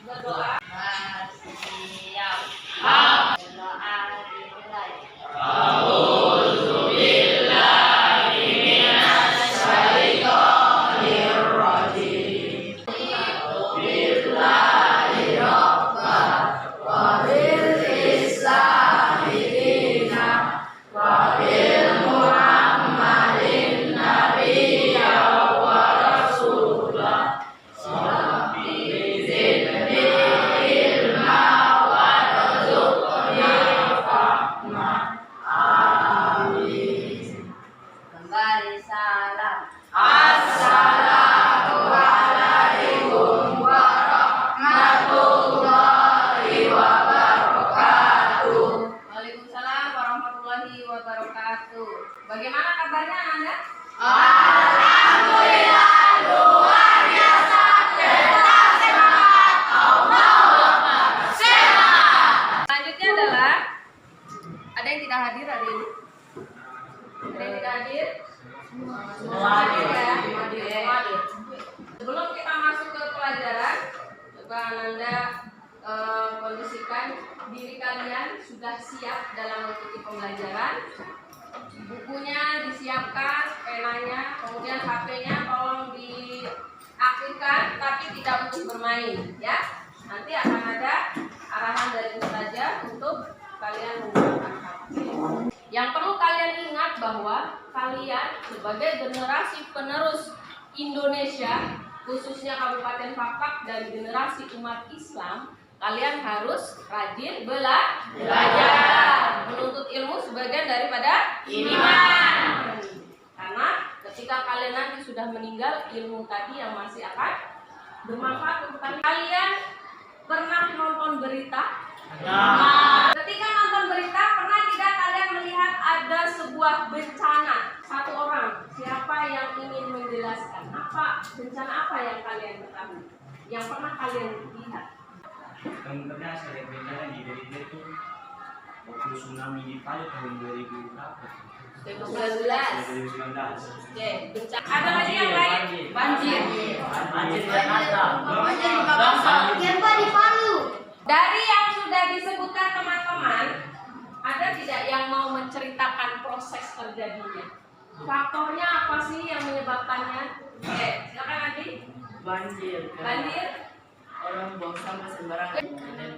Berdoa. Siap. Berdoa dimulai. Kembali salam. Assalamualaikum warahmatullahi wabarakatuh. Waalaikumsalam warahmatullahi wabarakatuh. Bagaimana kabarnya Anda? Alhamdulillah, luar biasa. Kita semangat. Allah sehat. Selanjutnya adalah ada yang tidak hadir hari ini? Ada yang tidak hadir? Semua hadir ya? Hadir. Sebelum kita masuk ke pelajaran, coba Anda kondisikan diri kalian sudah siap dalam mengikuti pembelajaran. Bukunya disiapkan, penanya, kemudian HP-nya tolong diaktifkan, tapi tidak untuk bermain, ya. Nanti akan ada arahan dari Ustazah untuk kalian menggunakan HP. Yang perlu kalian ingat bahwa kalian sebagai generasi penerus Indonesia, khususnya Kabupaten Fakfak dan generasi umat Islam, kalian harus rajin belajar. Menuntut ilmu sebagian daripada iman. Karena ketika kalian nanti sudah meninggal, ilmu tadi yang masih akan bermanfaat untuk kalian. Kalian pernah nonton berita? Ketika nonton berita, pernah tidak kalian melihat ada sebuah bencana? Satu orang, siapa yang ingin menjelaskan apa bencana apa yang kalian ketahui, yang pernah kalian lihat? Pernah saya bencana di Indonesia itu waktu tsunami di Palu tahun 2019. Oke, bencana. Ada lagi yang lain? Banjir. Gempa di Palu. Dari yang sudah disebutkan teman-teman, ada tidak yang mau menceritakan proses terjadinya? Faktornya apa sih yang menyebabkannya? Oke, silakan Adi. Banjir. Orang buang sampah sembarangan.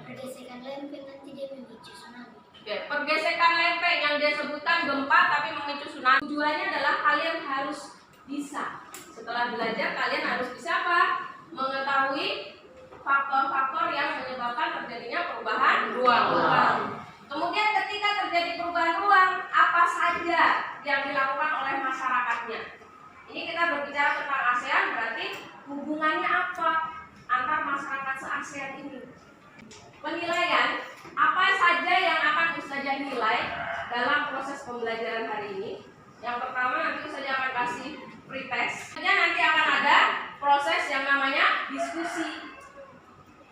Pergesekan lempeng nanti dia memicu tsunami. Oke, pergesekan lempeng yang dia sebutkan gempa tapi memicu tsunami. Tujuannya adalah kalian harus bisa. Setelah belajar kalian harus bisa apa? Mengetahui faktor-faktor yang menyebabkan terjadinya perubahan ruang. Kemudian ketika terjadi perubahan ruang, apa saja yang dilakukan oleh masyarakatnya? Ini kita berbicara tentang ASEAN, berarti hubungannya apa antar masyarakat se-ASEAN ini? Penilaian, apa saja yang akan Ustazah nilai dalam proses pembelajaran hari ini? Yang pertama nanti Ustazah akan kasih pretest. Kemudian nanti akan ada proses yang namanya diskusi.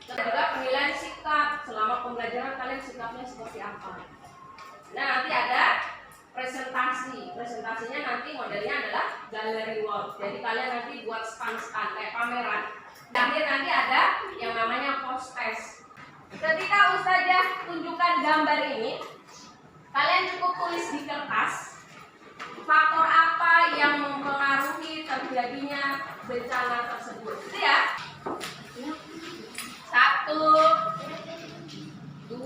Dan juga penilaian sikap selama pembelajaran kalian sikapnya seperti apa. Nah nanti ada presentasi. Presentasinya nanti modelnya adalah gallery walk. Jadi kalian nanti buat stand-stand kayak pameran. Dan nanti ada yang namanya post test. Ketika Ustazah tunjukkan gambar ini, kalian cukup tulis di kertas faktor apa yang mempengaruhi terjadinya bencana tersebut. Itu ya. 1, 2,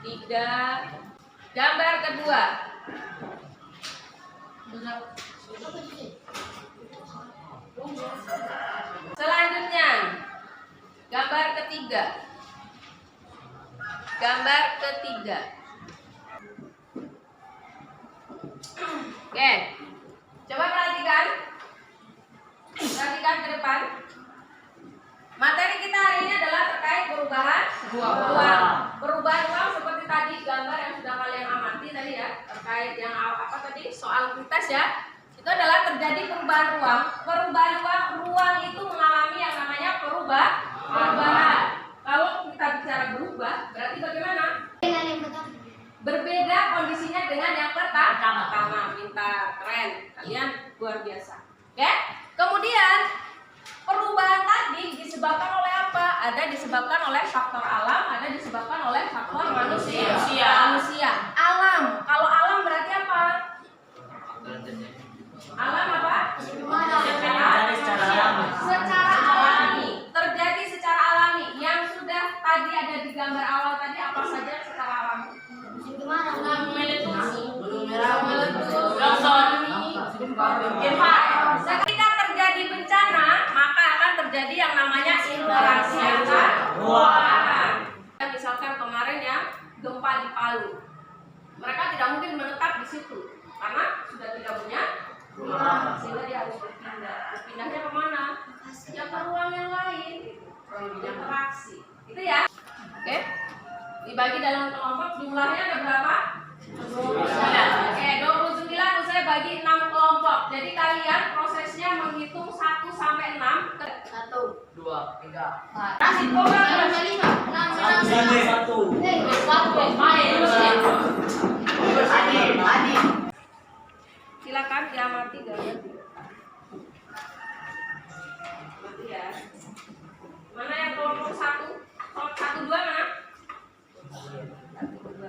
3. Gambar kedua. Selanjutnya, gambar ketiga. Oke, coba perhatikan ke depan. Materi kita hari ini adalah terkait perubahan ruang. Perubahan ruang seperti tadi gambar yang sudah kalian amati tadi ya, terkait yang apa tadi soal pretest ya. Itu adalah terjadi perubahan ruang. Perubahan ruang itu mengalami yang namanya perubahan. Kalau kita bicara berubah, berarti bagaimana? Dengan yang pertama. Berbeda kondisinya dengan yang pertama. Pintar, keren. Kalian luar biasa. Oke? Kemudian Perubahan tadi disebabkan oleh apa? Ada disebabkan oleh faktor alam, ada disebabkan oleh faktor manusia. Alam. Kalau alam berarti apa? Alam apa? Secara alami. Terjadi secara alami. Yang sudah tadi ada di gambar awal tadi apa saja secara alami? Musim kemarau. Ketika terjadi bencana, maka akan terjadi yang namanya interaksi antar ruangan. Misalkan kemarin ya gempa di Palu, mereka tidak mungkin menetap di situ karena sudah tidak punya rumah, sehingga dia harus berpindah. Berpindahnya kemana? Ya ke ruang yang lain, interaksi. Itu ya. Oke. Dibagi dalam kelompok, jumlahnya ada berapa? 29. Oke, 29 saya bagi 6 kelompok. Jadi kalian prosesnya menghitung 1 sampai 6. 1, 2, 3. Kasih koma silakan diamati gambar. Ya. Mana yang kelompok 1? Kelompok 1, 2 mana? 1, 2.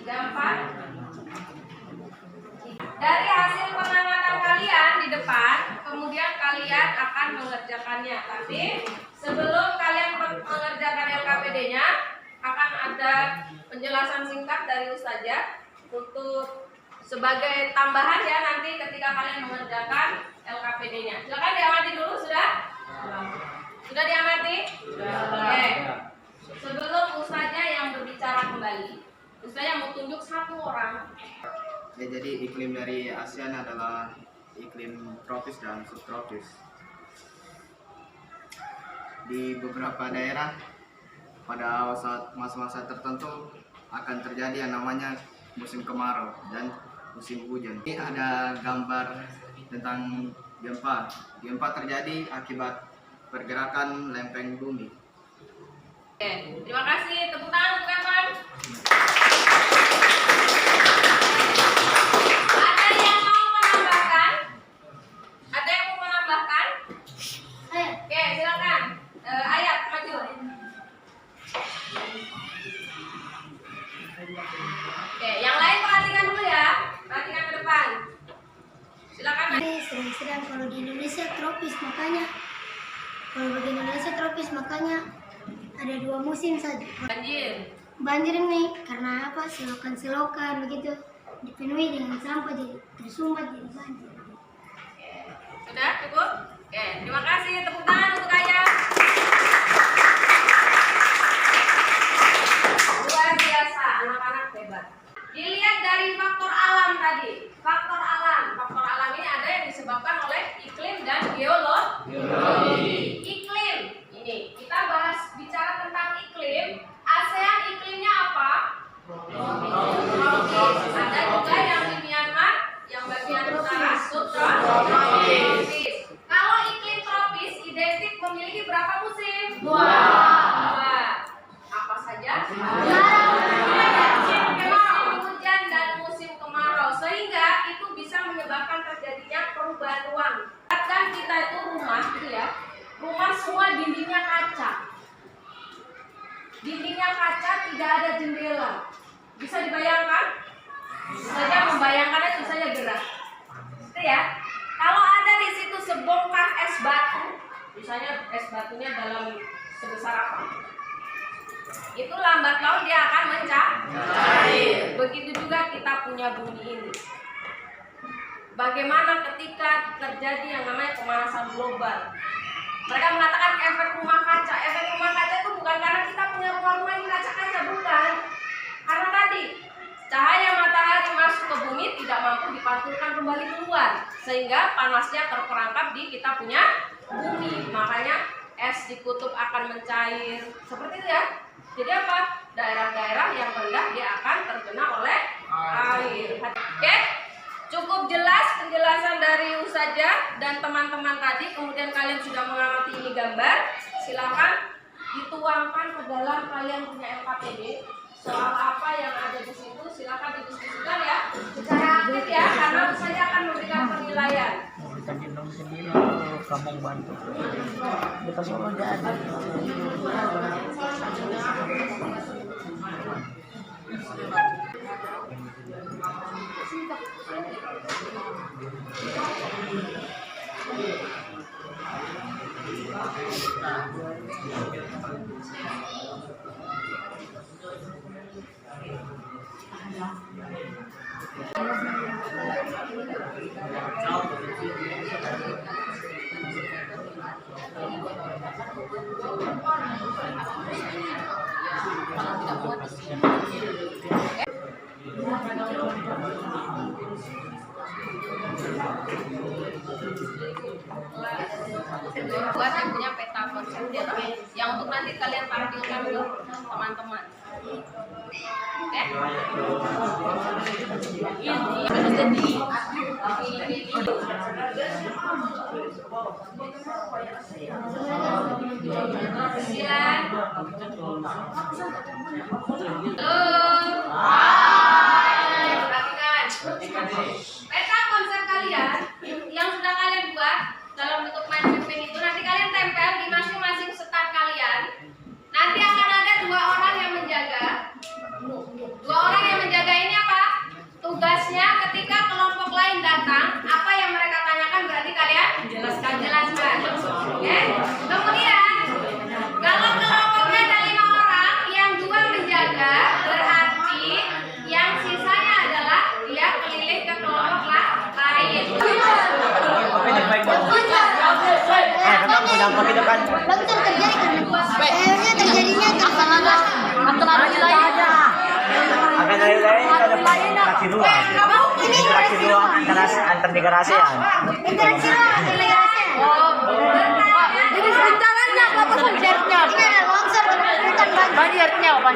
3, 4. Dari hasil pengamatan kalian di depan, kemudian kalian akan mengerjakannya. Tapi sebelum kalian mengerjakan LKPD-nya, akan ada penjelasan singkat dari Ustazah untuk sebagai tambahan ya nanti ketika kalian mengerjakan LKPD-nya. Silakan diamati dulu, sudah? Sudah diamati? Oke. Sebelum Ustazah yang berbicara kembali, Ustazah mau tunjuk 1 orang. Ya, jadi iklim dari ASEAN adalah iklim tropis dan subtropis. Di beberapa daerah pada masa-masa tertentu akan terjadi yang namanya musim kemarau dan musim hujan. Ini ada gambar tentang gempa. Gempa terjadi akibat pergerakan lempeng bumi. Oke, terima kasih. Tepuk tangan untuk kawan. Ada yang mau menambahkan? Ada yang mau menambahkan? Oke, silakan. Ayat maju. Oke, yang lain perhatikan dulu ya. Perhatikan ke depan. Silakan. Sedang-sedang kalau di Indonesia tropis makanya ada 2 musim saja. Banjir. Banjir ini karena apa? Selokan begitu dipenuhi dengan sampah jadi tersumbat jadi banjir. Sudah cukup? Oke, terima kasih. Tepuk tangan untuk Ayah. Luar biasa, anak-anak hebat. Dilihat dari faktor alam tadi. Faktor alam ini ada yang disebabkan oleh iklim dan geologi. Iklim. Ini kita bicara tentang iklim. ASEAN iklimnya apa? Tropis. Ada juga yang di Myanmar, yang bagian utara subtropis. Kalau iklim tropis identik memiliki berapa musim? 2. Apa saja? Musim hujan dan musim kemarau, sehingga itu bisa menyebabkan terjadinya perubahan ruang. Kan kita itu rumah, gitu ya. Rumah semua dindingnya kaca. Dindingnya kaca, tidak ada jendela. Bisa dibayangkan? Saja membayangkannya susahnya gerak. Itu ya. Kalau ada di situ sebongkah es batu, misalnya es batunya dalam sebesar apa? Itu lambat laun dia akan mencair. Begitu juga kita punya bumi ini. Bagaimana ketika terjadi yang namanya pemanasan global? Mereka mengatakan efek rumah kaca. Efek rumah kaca itu bukan karena kita punya rumah-rumah yang kaca-kaca, bukan. Karena tadi cahaya matahari masuk ke bumi tidak mampu dipantulkan kembali keluar, sehingga panasnya terperangkap di kita punya bumi. Makanya es di kutub akan mencair. Seperti itu ya. Jadi apa? Daerah-daerah yang rendah dia akan terkena oleh air. Oke? Cukup jelas penjelasan dari Ustazah dan teman-teman tadi. Kemudian kalian sudah mengamati ini gambar. Silakan dituangkan ke dalam kalian punya LKPD soal apa yang ada di situ, silakan didiskusikan ya secara aktif ya, karena saya akan memberikan penilaian. Kita gendong sendiri, kamu bantu. Kita semua jadi. Buat yang punya peta konsep yang untuk nanti kalian tampilkan ke teman-teman. Oke? Perhatikan. Peta konsep kalian yang sudah kalian buat dalam bentuk mind mapping itu nanti kalian tempel di masing-masing stand kalian. Nanti akan ada dua orang yang menjaga. Dua orang yang menjaga ini apa? Tugasnya ketika kelompok lain datang, apa yang mereka tanyakan berarti kalian jelaskan. Oke? Kemudian kalau kelompoknya ada 5 orang, yang 2 menjaga, berarti yang sisanya adalah dia keliling ke kelompok lain. Kenapa kita kan? Longsor terjadi karena terjadinya kesalahan antara wilayah. Akan lain-lain interaksi ruang. Interaksi ruang antar negara ASEAN. Interaksi antara negara ASEAN. Jadi rencananya apa konsepnya? Ini ada longsor bukan Banjirnya apa?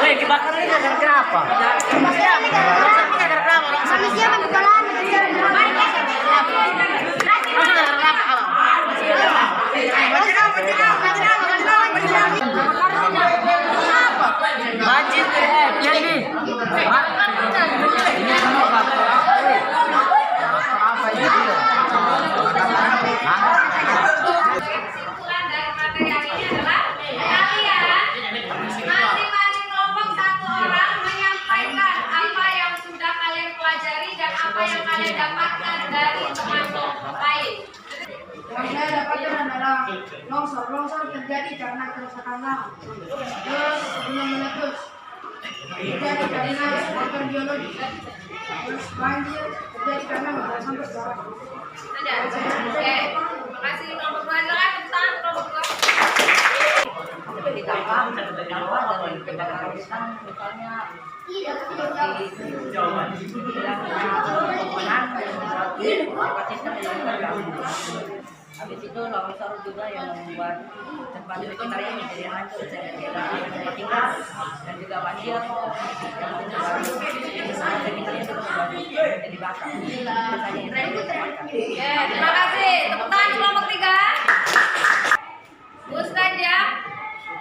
Weh, kebakaran ini ada kenapa? manusia membukalan Banjir jadi. Kesimpulan dari materi hari ini adalah kalian masing-masing kelompok 1 orang menyampaikan apa yang sudah kalian pelajari dan apa yang kalian dapatkan dari teman kelompok lain. Yang saya dapatkan adalah longsor terjadi karena kerusakan lahan. Terus gunung meletus terjadi karena faktor geologi. Terus banjir terjadi karena berasan berdarah. Ada. Oke. Terima kasih kelompok 2. Silakan tepuk tangan kelompok 2. Ditambah dari kebakaran hutan misalnya habis itu longsor juga yang membuat tempat sekitarnya menjadi hancur dan tempat tinggal dan juga banjir yang sekitarnya juga menjadi bakar. Terima kasih. Tepuk tangan kelompok 3. Ustazah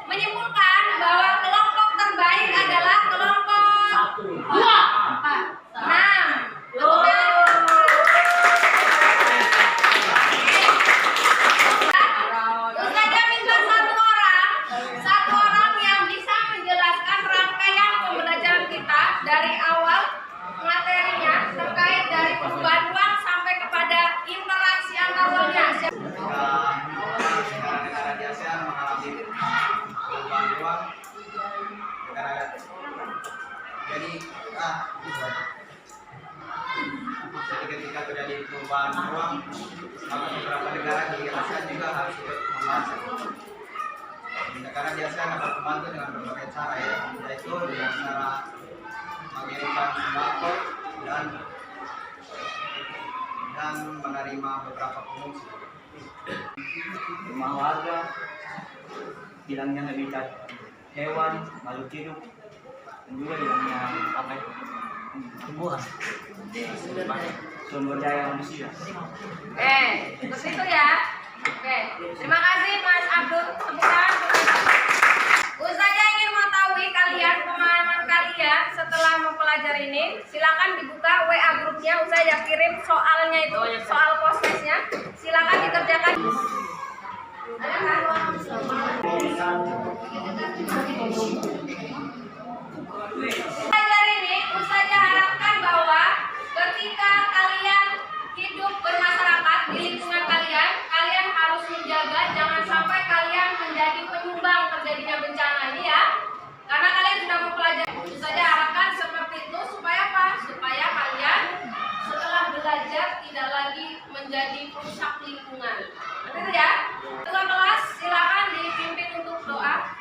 menyimpulkan bahwa kelompok terbaik adalah kelompok 2. 6. Ustazah minta satu orang yang bisa menjelaskan rangkaian pembelajaran kita dari awal materinya terkait dari perubahan ruang sampai kepada interaksi antar ruangnya. Negara-negara di ASEAN mengalami perubahan ruang negara. Jadi ketika terjadi perubahan ruang, maka beberapa negara di ASEAN juga harus ikut membahas. Negara di ASEAN dapat membantu dengan berbagai cara, yaitu dengan cara mengirimkan sembako dan menerima beberapa pengungsi. Rumah warga bilangnya habitat hewan, makhluk hidup, dan juga bilangnya apa itu? Tumbuhan. Sumber daya manusia. Seperti itu ya. Oke, terima kasih Mas Abdul. Ustazah ingin mau tahu pelajar ini, silakan dibuka WA grupnya, usai kirim soalnya itu, soal posesnya, silakan dikerjakan. Ada kan? Pelajar ini, Ustazah harapkan bahwa ketika kalian hidup bermasyarakat di lingkungan kalian, kalian harus menjaga jangan sampai kalian menjadi penyumbang terjadinya bencana ini ya. Karena kalian sudah mempelajari, Ustazah harapkan seperti itu supaya apa? Supaya kalian setelah belajar tidak lagi menjadi perusak lingkungan. Betul ya? Ketua kelas silakan dipimpin untuk doa.